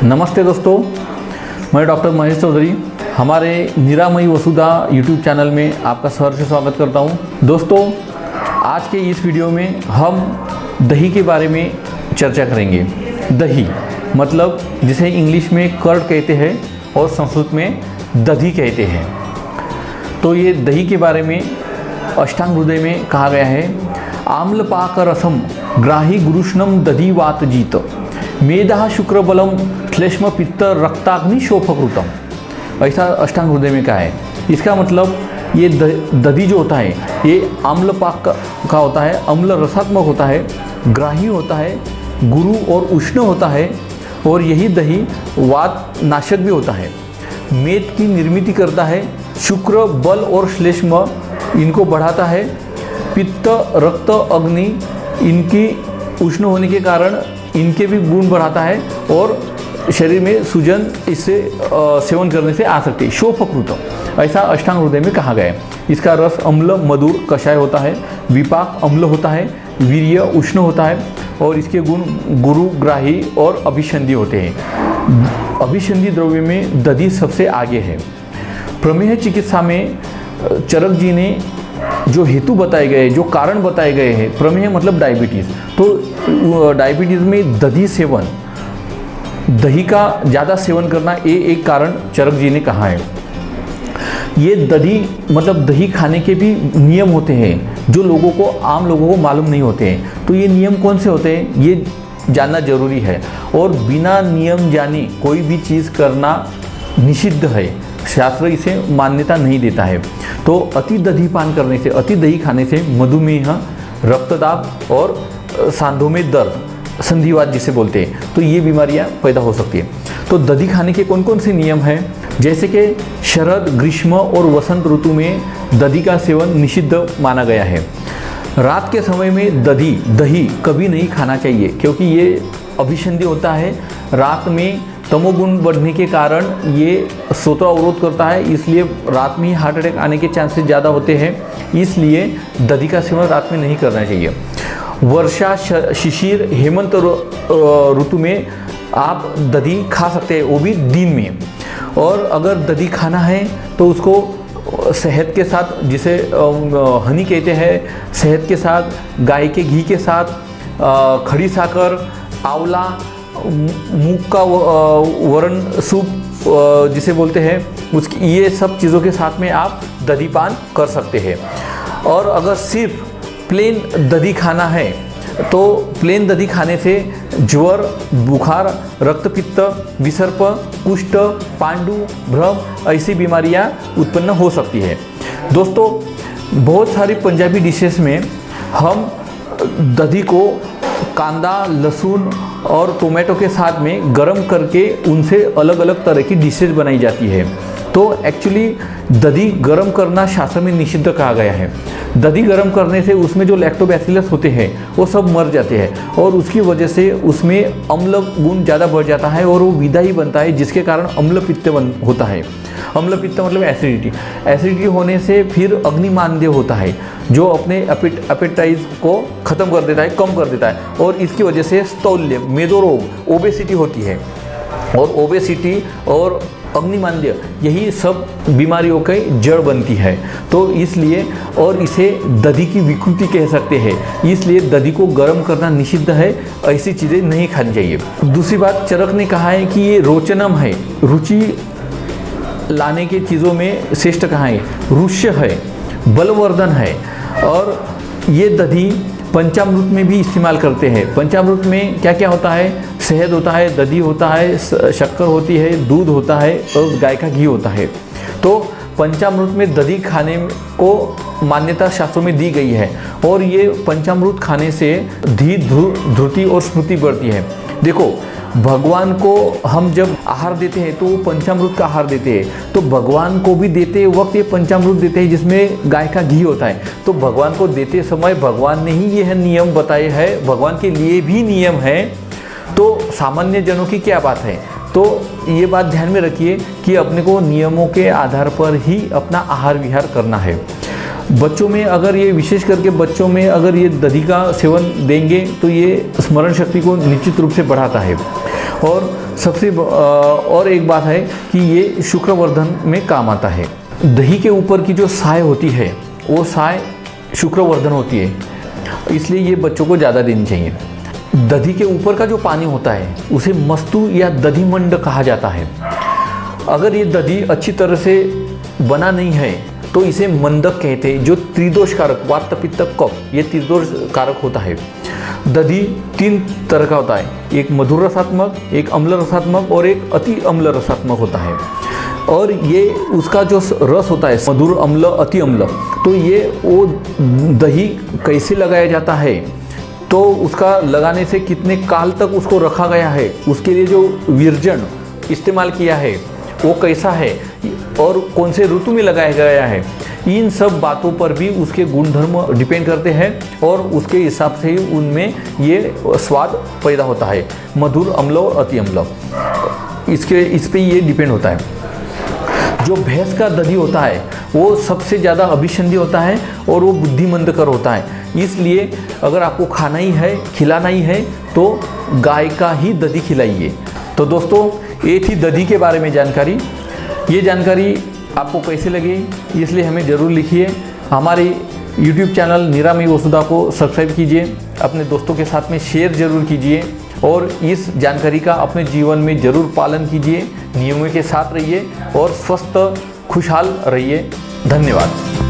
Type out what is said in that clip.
नमस्ते दोस्तों, मैं डॉक्टर महेश चौधरी हमारे निरामयी वसुधा यूट्यूब चैनल में आपका सहर्ष स्वागत करता हूं। दोस्तों, आज के इस वीडियो में हम दही के बारे में चर्चा करेंगे। दही मतलब जिसे इंग्लिश में कर्ड कहते हैं और संस्कृत में दधी कहते हैं। तो ये दही के बारे में अष्टांग हृदय में कहा गया है, आम्लपाक रसम ग्राही गुरुष्णम दधी वात जीत मेधा शुक्रबलम श्लेष्म पित्त रक्ताग्नि शोफकृतम। ऐसा अष्टांग हृदय में कहा है। इसका मतलब ये दधी जो होता है ये आम्लपाक का होता है, अम्ल रसात्मक होता है, ग्राही होता है, गुरु और उष्ण होता है और यही दही वात नाशक भी होता है। मेद की निर्मित करता है, शुक्र बल और श्लेष्म इनको बढ़ाता है, पित्त रक्त अग्नि इनकी उष्ण होने के कारण इनके भी गुण बढ़ाता है और शरीर में सूजन इससे सेवन करने से आ सकती है। शोफकृतम ऐसा अष्टांग हृदय में कहा गया है। इसका रस अम्ल मधुर कषाय होता है, विपाक अम्ल होता है, वीर्य उष्ण होता है और इसके गुण गुरु ग्राही और अभिसंधि होते हैं। अभिसंधि द्रव्य में दधी सबसे आगे है। प्रमेह चिकित्सा में चरक जी ने जो हेतु बताए गए, जो कारण बताए गए हैं, प्रमेह मतलब डायबिटीज़, तो डायबिटीज़ में दही सेवन, दही का ज़्यादा सेवन करना ये एक कारण चरक जी ने कहा है। ये दही मतलब दही खाने के भी नियम होते हैं जो लोगों को, आम लोगों को मालूम नहीं होते हैं। तो ये नियम कौन से होते हैं ये जानना जरूरी है और बिना नियम जाने कोई भी चीज़ करना निषिद्ध है। शास्त्र इसे मान्यता नहीं देता है। तो अति दही पान करने से, अति दही खाने से मधुमेह, रक्तदाब और सांधों में दर्द, संधिवात जिसे बोलते हैं, तो ये बीमारियां पैदा हो सकती है। तो दही खाने के कौन कौन से नियम हैं, जैसे कि शरद, ग्रीष्म और वसंत ऋतु में दही का सेवन निषिद्ध माना गया है। रात के समय में दही कभी नहीं खाना चाहिए क्योंकि ये अभिसंधि होता है। रात में तमोगुण बढ़ने के कारण ये श्रोत्रावरोध करता है, इसलिए रात में ही हार्ट अटैक आने के चांसेस ज़्यादा होते हैं। इसलिए दही का सेवन रात में नहीं करना चाहिए। वर्षा, शिशिर, हेमंत ऋतु में आप दही खा सकते हैं, वो भी दिन में। और अगर दही खाना है तो उसको शहद के साथ, जिसे हनी कहते हैं, शहद के साथ, गाय के घी के साथ, खड़ी साकर, आंवला, मूंग का वरण सूप जिसे बोलते हैं, उसकी ये सब चीज़ों के साथ में आप दही पान कर सकते हैं। और अगर सिर्फ प्लेन दही खाना है तो प्लेन दही खाने से ज्वर, बुखार, रक्तपित्त, विसर्प, कुष्ठ, पांडु, भ्रम ऐसी बीमारियां उत्पन्न हो सकती है। दोस्तों, बहुत सारी पंजाबी डिशेस में हम दही को कांदा, लहसुन और टोमेटो के साथ में गरम करके उनसे अलग अलग तरह की डिशेज बनाई जाती है। तो एक्चुअली दही गरम करना शास्त्र में निषिद्ध कहा गया है। दही गरम करने से उसमें जो लैक्टोबैसिलस होते हैं वो सब मर जाते हैं और उसकी वजह से उसमें अम्ल गुण ज़्यादा बढ़ जाता है और वो विधाई बनता है, जिसके कारण अम्ल पित्त होता है। अम्ल पित्त मतलब एसिडिटी होने से फिर अग्निमांद्य होता है जो अपने एपेटाइज को ख़त्म कर देता है, कम कर देता है और इसकी वजह से स्थौल्य, मेदोरोग, ओबेसिटी होती है। और ओबेसिटी और अग्निमांद्य यही सब बीमारियों की जड़ बनती है। तो इसलिए, और इसे दही की विकृति कह सकते हैं, इसलिए दही को गर्म करना निषिद्ध है। ऐसी चीज़ें नहीं खानी चाहिए। दूसरी बात, चरक ने कहा है कि ये रोचनम है, रुचि लाने की चीज़ों में श्रेष्ठ कहा है, रुष्य है, बलवर्धन है। और ये दही पंचामृत में भी इस्तेमाल करते हैं। पंचामृत में क्या क्या होता है, शहद होता है, दही होता है, शक्कर होती है, दूध होता है और गाय का घी होता है। तो पंचामृत में दही खाने को मान्यता शास्त्रों में दी गई है और ये पंचामृत खाने से धृति और स्मृति बढ़ती है। देखो, भगवान को हम जब आहार देते हैं तो पंचामृत का आहार देते हैं, तो भगवान को भी देते वक्त ये पंचामृत देते हैं जिसमें गाय का घी होता है। तो भगवान को देते समय भगवान ने ही यह नियम बताए हैं, भगवान के लिए भी नियम है, तो सामान्य जनों की क्या बात है। तो ये बात ध्यान में रखिए कि अपने को नियमों के आधार पर ही अपना आहार विहार करना है। बच्चों में अगर ये, विशेष करके बच्चों में अगर ये दही का सेवन देंगे तो ये स्मरण शक्ति को निश्चित रूप से बढ़ाता है। और और एक बात है कि ये शुक्रवर्धन में काम आता है। दही के ऊपर की जो साय होती है वो साय शुक्रवर्धन होती है, इसलिए ये बच्चों को ज़्यादा देनी चाहिए। दधी के ऊपर का जो पानी होता है उसे मस्तू या दधिमंड कहा जाता है। अगर ये दधी अच्छी तरह से बना नहीं है तो इसे मंदक कहते हैं, जो त्रिदोष कारक वात पित्त कफ ये त्रिदोष कारक होता है। दधी 3 तरह का होता है, एक मधुर रसात्मक, एक अम्ल रसात्मक और एक अति अम्ल रसात्मक होता है। और ये उसका जो रस होता है मधुर, अम्ल, अति अम्ल, तो ये वो दही कैसे लगाया जाता है, तो उसका लगाने से कितने काल तक उसको रखा गया है, उसके लिए जो विरजन इस्तेमाल किया है वो कैसा है और कौन से ऋतु में लगाया गया है, इन सब बातों पर भी उसके गुणधर्म डिपेंड करते हैं और उसके हिसाब से ही उनमें ये स्वाद पैदा होता है, मधुर, अम्ल और अति अम्ल। इस पे ये डिपेंड होता है। जो भैंस का दही होता है वो सबसे ज़्यादा अभिसंधी होता है और वो बुद्धिमंदकर होता है, इसलिए अगर आपको खाना ही है, खिलाना ही है तो गाय का ही दही खिलाइए। तो दोस्तों ये थी दही के बारे में जानकारी। ये जानकारी आपको कैसे लगी इसलिए हमें ज़रूर लिखिए। हमारे YouTube चैनल निरामयी वसुधा को सब्सक्राइब कीजिए, अपने दोस्तों के साथ में शेयर ज़रूर कीजिए और इस जानकारी का अपने जीवन में ज़रूर पालन कीजिए। नियमों के साथ रहिए और स्वस्थ खुशहाल रहिए। धन्यवाद।